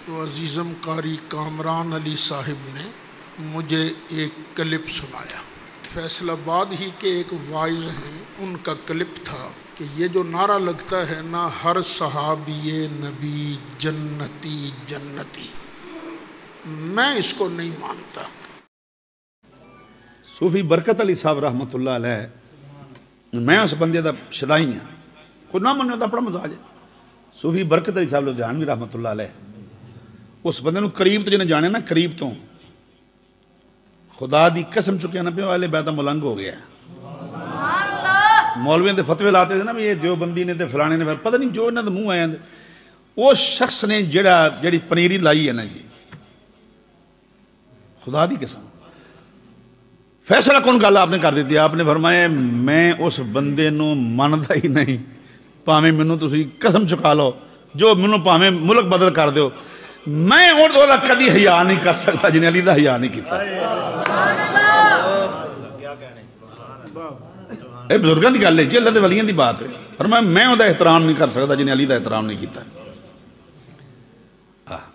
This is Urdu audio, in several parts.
تو عزیزم قاری کامران علی صاحب نے مجھے ایک کلپ سنایا، فیصل آباد ہی کے ایک وائز ہیں، ان کا کلپ تھا کہ یہ جو نعرہ لگتا ہے نا، ہر صحابی نبی جنتی جنتی، میں اس کو نہیں مانتا۔ صوفی برکت علی صاحب رحمت اللہ علیہ، میں اس بندے دا شدائی ہوں، کوئی نہ مننے دا اپنا مزاج ہے۔ صوفی برکت علی صاحب لدھیانوی رحمت اللہ علیہ، اس بندے نو قریب تو جنہیں جانے نا، قریب تو خدا دی قسم چکے نا پہ والے بیتا ملنگ ہو گیا ہے۔ مولویوں دے فتوے لاتے تھے نا بھی یہ دیوبندی نے تے فلانے نے، پتہ نہیں جو انہاں دے منہ آئے ہیں، وہ شخص نے جڑی پنیری لائی ہے نا جی، خدا دی قسم فیصلہ کون گل آپ نے کر دیتی؟ آپ نے فرمایا میں اس بندے نو ماندا ہی نہیں، پاویں مینوں تسی قسم چکا لو، جو مینوں پاویں ملک بدل کر دیو، میں اور دا کدی حیا نہیں کر سکتا جنہیں علی دا حیا نہیں کیتا۔ اے بزرگاں دی گل ہے جی، اللہ دے ولیاں دی بات ہے، فرمایا میں او دا احترام نہیں کر سکتا جنہیں علی دا احترام نہیں کیتا۔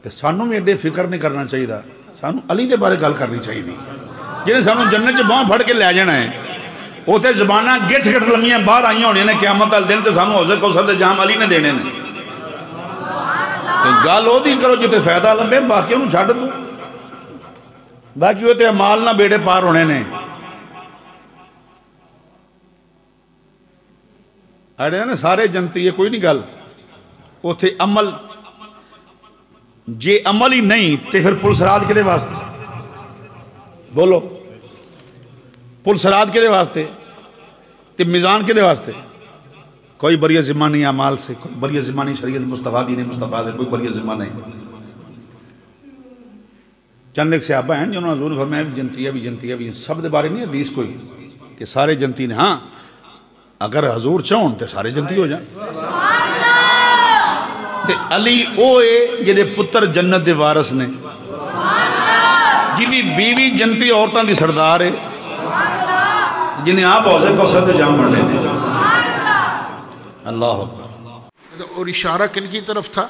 تے سانوں بھی ایڈے فکر نہیں کرنا چاہیے، سانوں علی دے بارے گل کرنی چاہیے، جنہیں سانوں جنت چ باں پھڑ کے لے جانا ہے، اوتے زبانہ گٹھ گٹھ لمیاں باہر آئیں ہونے نے، قیامت والے دن تے سانوں حوض کوثر دے جام علی نے دینے نے۔ گل او دی کرو جتے فائدہ لبے، باقی انہوں چھڈ دو، باقی وہ تے اعمال نہ بیڑے پار ہونے نے۔ اڑے نا سارے جنتی ہے، کوئی نہیں گل، اوتھے عمل جے عمل ہی نہیں تے پھر پل سرات کے دے واسطے بولو، پل سرات کے دے واسطے تے میزان کے دے واسطے، کوئی بری ذمہ نہیں اعمال سے، کوئی بری ذمہ نہیں شریعت مصطفیٰ دین مصطفیٰ سے، کوئی بری ذمہ نہیں۔ چند ایک صحابہ ہیں جنہوں نے حضور نے فرمایا بھی جنتی ہے بھی جنتی ہے بھی، سب دے بارے نہیں حدیث کوئی کہ سارے جنتی نے، ہاں اگر حضور چاہون تے سارے جنتی ہو جائیں۔ تے علی اوے جدے پتر جنت دے وارث نے، جنہی بیوی جنتی عورتاں دی سردار ہے، جنہیں آپ حوض کوثر دے جام بڑھنے نے۔ اللہ اکبر۔ اور اشارہ کن کی طرف تھا؟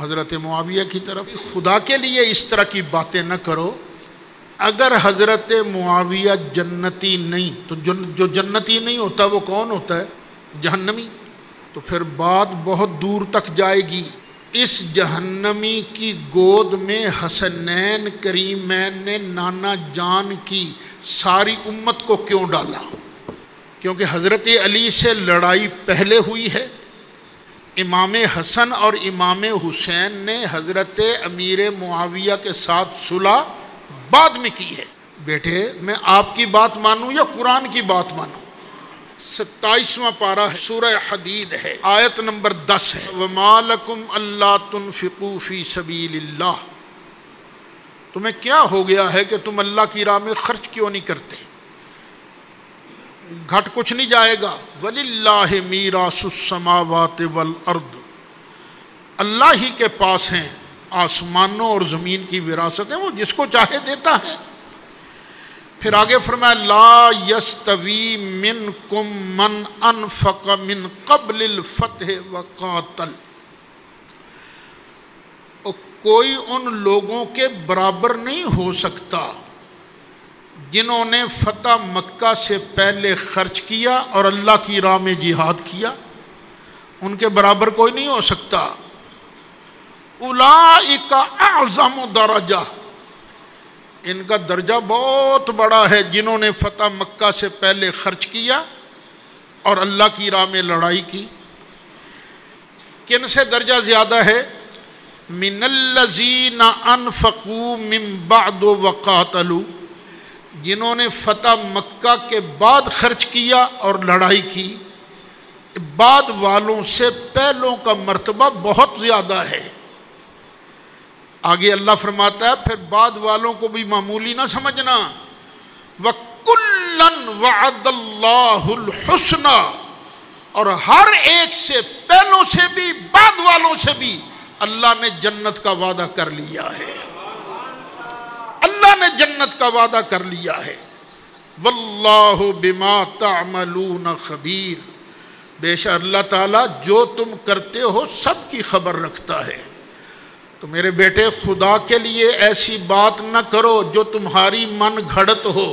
حضرت معاویہ کی طرف۔ خدا کے لیے اس طرح کی باتیں نہ کرو۔ اگر حضرت معاویہ جنتی نہیں تو جو جنتی نہیں ہوتا وہ کون ہوتا ہے؟ جہنمی۔ تو پھر بات بہت دور تک جائے گی۔ اس جہنمی کی گود میں حسنین کریمین نے نانا جان کی ساری امت کو کیوں ڈالا؟ کیونکہ حضرت علی سے لڑائی پہلے ہوئی ہے، امام حسن اور امام حسین نے حضرت امیر معاویہ کے ساتھ صلح بعد میں کی ہے۔ بیٹے میں آپ کی بات مانوں یا قرآن کی بات مانوں؟ 27واں پارہ ہے، سورہ حدید ہے، آیت نمبر 10 ہے، وَمَا لَكُمْ أَلَّا تُنْفِقُوا فِي سَبِيلِ اللَّهِ، تمہیں کیا ہو گیا ہے کہ تم اللہ کی راہ میں خرچ کیوں نہیں کرتے؟ گھٹ کچھ نہیں جائے گا۔ وَلِلَّهِ مِيرَاثُ السَّمَاوَاتِ وَالْأَرْضِ، اللہ ہی کے پاس ہیں آسمانوں اور زمین کی وراثت ہے، وہ جس کو چاہے دیتا ہے۔ پھر آگے فرمایا لا یستوی منکم من انفق من قبل الفتح وقاتل، کوئی ان لوگوں کے برابر نہیں ہو سکتا جنہوں نے فتح مکہ سے پہلے خرچ کیا اور اللہ کی راہ میں جہاد کیا، ان کے برابر کوئی نہیں ہو سکتا۔ اولئک اعظم درجہ، ان کا درجہ بہت بڑا ہے جنہوں نے فتح مکہ سے پہلے خرچ کیا اور اللہ کی راہ میں لڑائی کی۔ کن سے درجہ زیادہ ہے؟ من الذین انفقوا من بعد وقاتلوا، جنہوں نے فتح مکہ کے بعد خرچ کیا اور لڑائی کی، بعد والوں سے پہلوں کا مرتبہ بہت زیادہ ہے۔ آگے اللہ فرماتا ہے پھر بعد والوں کو بھی معمولی نہ سمجھنا، وَكُلًّا وَعَدَ اللَّهُ الْحُسْنَى، اور ہر ایک سے پہلوں سے بھی بعد والوں سے بھی اللہ نے جنت کا وعدہ کر لیا ہے، اللہ نے جنت کا وعدہ کر لیا ہے۔ وَاللَّهُ بِمَا تَعْمَلُونَ خَبِيرٌ، بے شک اللہ تعالیٰ جو تم کرتے ہو سب کی خبر رکھتا ہے۔ تو میرے بیٹے خدا کے لیے ایسی بات نہ کرو جو تمہاری من گھڑت ہو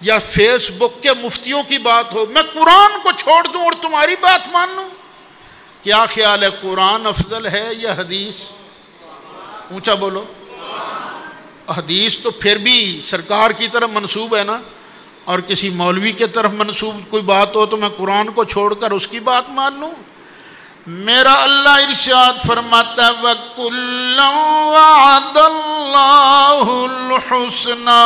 یا فیس بک کے مفتیوں کی بات ہو. میں قرآن کو چھوڑ دوں اور تمہاری بات مان لوں؟ کیا خیال ہے، قرآن افضل ہے یا حدیث؟ اونچا بولو. حدیث تو پھر بھی سرکار کی طرف منسوب ہے نا، اور کسی مولوی کے طرف منسوب کوئی بات ہو تو میں قرآن کو چھوڑ کر اس کی بات مان لوں؟ میرا اللہ ارشاد فرماتا ہے وَكُلًّا وَعَدَ اللَّهُ الْحُسْنَى،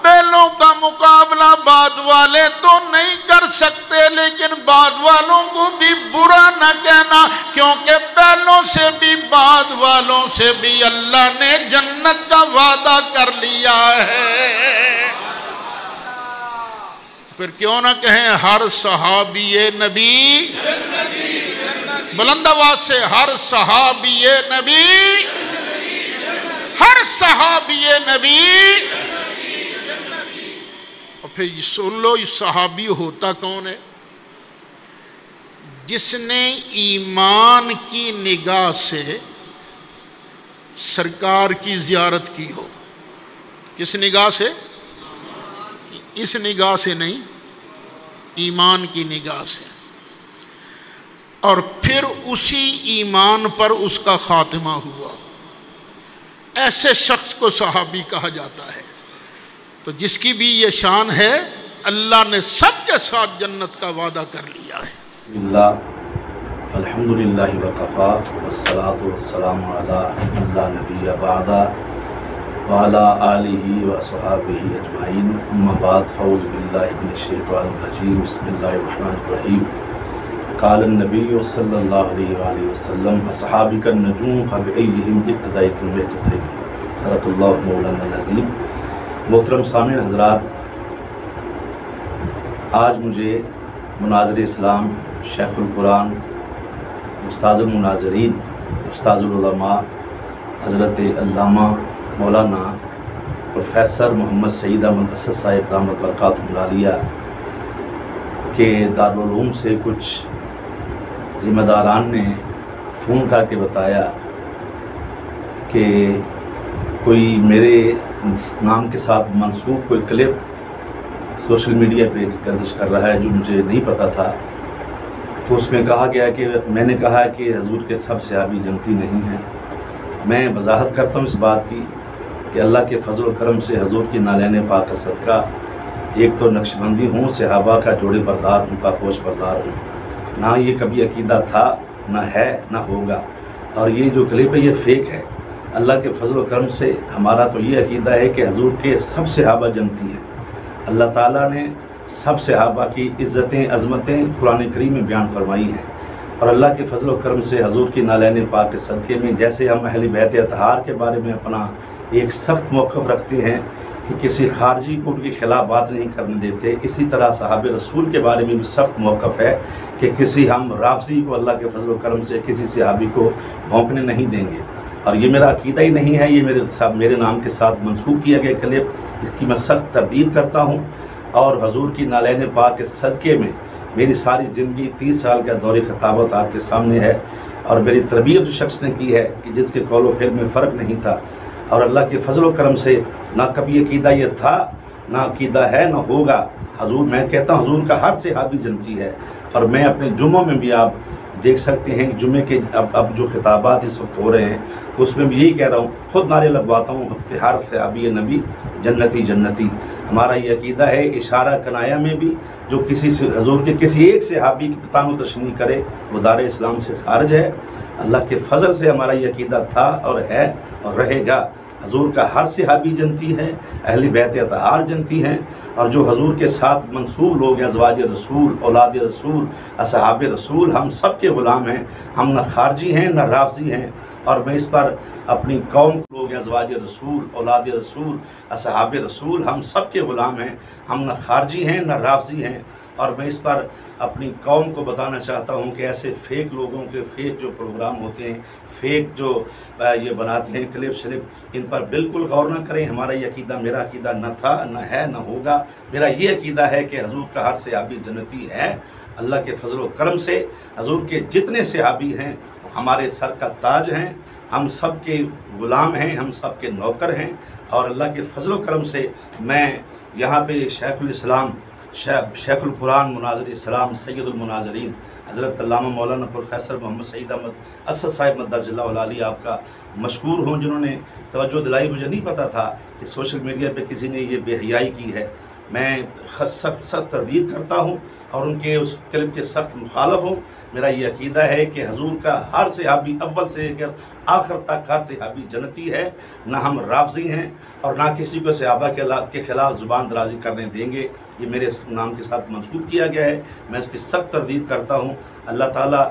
پہلوں کا مقابلہ بعد والے تو نہیں کر سکتے، لیکن بعد والوں کو بھی برا نہ کہنا، کیونکہ پہلوں سے بھی بعد والوں سے بھی اللہ نے جنت کا وعدہ کر لیا ہے. پھر کیوں نہ کہیں ہر صحابی نبی، بلند آواز سے ہر صحابی نبی، ہر صحابی نبی. اور پھر سن لو یہ صحابی ہوتا کون ہے؟ جس نے ایمان کی نگاہ سے سرکار کی زیارت کی ہو. کس نگاہ سے؟ اس نگاہ سے نہیں، ایمان کی نگاہ سے. اور پھر اسی ایمان پر اس کا خاتمہ ہوا، ایسے شخص کو صحابی کہا جاتا ہے. تو جس کی بھی یہ شان ہے، اللہ نے سب کے ساتھ جنت کا وعدہ کر لیا ہے. الحمدللہ وکفا والصلاة والسلام علی من لا نبی بعد وعلی آلہ وصحابہ اجمعین. اما بعد فاعوذ باللہ من الشیطان الرجیم. بسم اللہ الرحمن الرحیم. قال النبی صلی اللہ علیہ وآلہ وسلم اصحابک النجوم فبأیہم اقتدیتم اہتدیتم. صدق اللہ مولانا العظیم. محترم سامعین حضرات، آج مجھے مناظر اسلام، شیخ القرآن، استاذ المناظرین، استاذ العلماء حضرت علامہ مولانا پروفیسر محمد سعید احمد اسد صاحب دامت برکاتہ العالیہ کے دارالعلوم سے کچھ ذمہ داران نے فون کر کے بتایا کہ کوئی میرے نام کے ساتھ منسوب کوئی کلپ سوشل میڈیا پہ گردش کر رہا ہے جو مجھے نہیں پتہ تھا. تو اس میں کہا گیا کہ میں نے کہا کہ حضور کے سب صحابی جنتی نہیں ہیں. میں وضاحت کرتا ہوں اس بات کی کہ اللہ کے فضل و کرم سے حضور کی نالین پاک کا صدقہ ایک تو نقشبندی ہوں، صحابہ کا جوڑے بردار ہوں، پاپوش بردار ہوں. نہ یہ کبھی عقیدہ تھا، نہ ہے، نہ ہوگا. اور یہ جو کلپ ہے یہ فیک ہے. اللہ کے فضل و کرم سے ہمارا تو یہ عقیدہ ہے کہ حضور کے سب صحابہ جنتی ہیں. اللہ تعالیٰ نے سب صحابہ کی عزتیں، عظمتیں قرآن کریم میں بیان فرمائی ہیں. اور اللہ کے فضل و کرم سے حضور کی نالین پاک کے صدقے میں جیسے ہم اہل بیت اطہار کے بارے میں اپنا ایک سخت موقف رکھتے ہیں کہ کسی خارجی کو ان کے خلاف بات نہیں کرنے دیتے، اسی طرح صحابہ رسول کے بارے میں بھی سخت موقف ہے کہ کسی ہم رافضی کو اللہ کے فضل و کرم سے کسی صحابی کو بھونکنے نہیں دیں گے. اور یہ میرا عقیدہ ہی نہیں ہے، یہ میرے نام کے ساتھ منسوب کیا گیا کلپ، اس کی میں سخت تردید کرتا ہوں. اور حضور کی نالین پاک کے صدقے میں میری ساری زندگی 30 سال کا دور خطابت آپ کے سامنے ہے، اور میری تربیت اس شخص نے کی ہے کہ جس کے قول و فعل میں فرق نہیں تھا. اور اللہ کے فضل و کرم سے نہ کبھی عقیدہ یہ تھا، نہ عقیدہ ہے، نہ ہوگا. حضور، میں کہتا ہوں حضور کا ہر صحابی جنتی ہے. اور میں اپنے جمعوں میں بھی آپ دیکھ سکتے ہیں کہ جمعے کے اب جو خطابات اس وقت ہو رہے ہیں اس میں بھی یہی کہہ رہا ہوں، خود نعرے لگواتا ہوں کہ ہر صحابی نبی جنتی جنتی. ہمارا یہ عقیدہ ہے. اشارہ کنایا میں بھی جو کسی حضور کے کسی ایک صحابی کی تان و تشنیع کرے وہ دار اسلام سے خارج ہے. اللہ کے فضل سے ہمارا یہ عقیدہ تھا اور ہے اور رہے گا. حضور کا ہر صحابی جنتی ہے، اہل بیت اطہار جنتی ہیں. اور جو حضور کے ساتھ منسوب لوگ ہیں، ازواج رسول، اولاد رسول، اصحاب رسول، ہم سب کے غلام ہیں. ہم نہ خارجی ہیں نہ رافضی ہیں. اور میں اس پر اپنی قوم لوگ ہیں، ازواج رسول، اولاد رسول، اصحاب رسول، ہم سب کے غلام ہیں. ہم نہ خارجی ہیں نہ رافضی ہیں. اور میں اس پر اپنی قوم کو بتانا چاہتا ہوں کہ ایسے فیک لوگوں کے فیک جو پروگرام ہوتے ہیں، فیک جو یہ بناتے ہیں کلپ شلپ، ان پر بالکل غور نہ کریں. ہمارا یہ عقیدہ، میرا عقیدہ نہ تھا، نہ ہے، نہ ہوگا. میرا یہ عقیدہ ہے کہ حضور کا ہر صحابی جنتی ہے. اللہ کے فضل و کرم سے حضور کے جتنے صحابی ہیں ہمارے سر کا تاج ہیں، ہم سب کے غلام ہیں، ہم سب کے نوکر ہیں، اور اللہ کے فضل و کرم سے میں یہاں پہ شیخ الاسلام شیخ القرآن مناظر اسلام سید المناظرین حضرت علامہ مولانا پروفیسر محمد سعید احمد اسد صاحب مدثر اللہ علیہ آپ کا مشکور ہوں، جنہوں نے توجہ دلائی۔ مجھے نہیں پتہ تھا کہ سوشل میڈیا پہ کسی نے یہ بے حیائی کی ہے، میں سخت تردید کرتا ہوں اور ان کے اس کلپ کے سخت مخالف ہوں۔ میرا یہ عقیدہ ہے کہ حضور کا ہر صحابی اول سے لے کر آخر تک ہر صحابی جنتی ہے، نہ ہم رافضی ہیں اور نہ کسی کو صحابہ کے خلاف زبان درازی کرنے دیں گے۔ یہ میرے نام کے ساتھ منسوب کیا گیا ہے، میں اس کی سخت تردید کرتا ہوں۔ اللہ تعالیٰ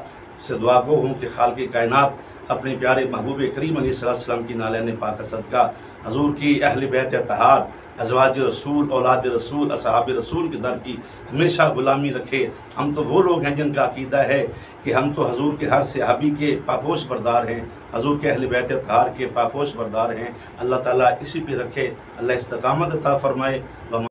سے دعا گو ہوں کہ خالق کائنات اپنے پیارے محبوب کریم علیہ السلام کی نالین پاک صدقہ حضور کی اہل بیت اطہار، ازواج رسول، اولاد رسول، اصحاب رسول کے در کی ہمیشہ غلامی رکھے۔ ہم تو وہ لوگ ہیں جن کا عقیدہ ہے کہ ہم تو حضور کے ہر صحابی کے پاپوش بردار ہیں، حضور کے اہل بیت اطہار کے پاپوش بردار ہیں۔ اللہ تعالیٰ اسی پہ رکھے، اللہ استقامت عطا فرمائے۔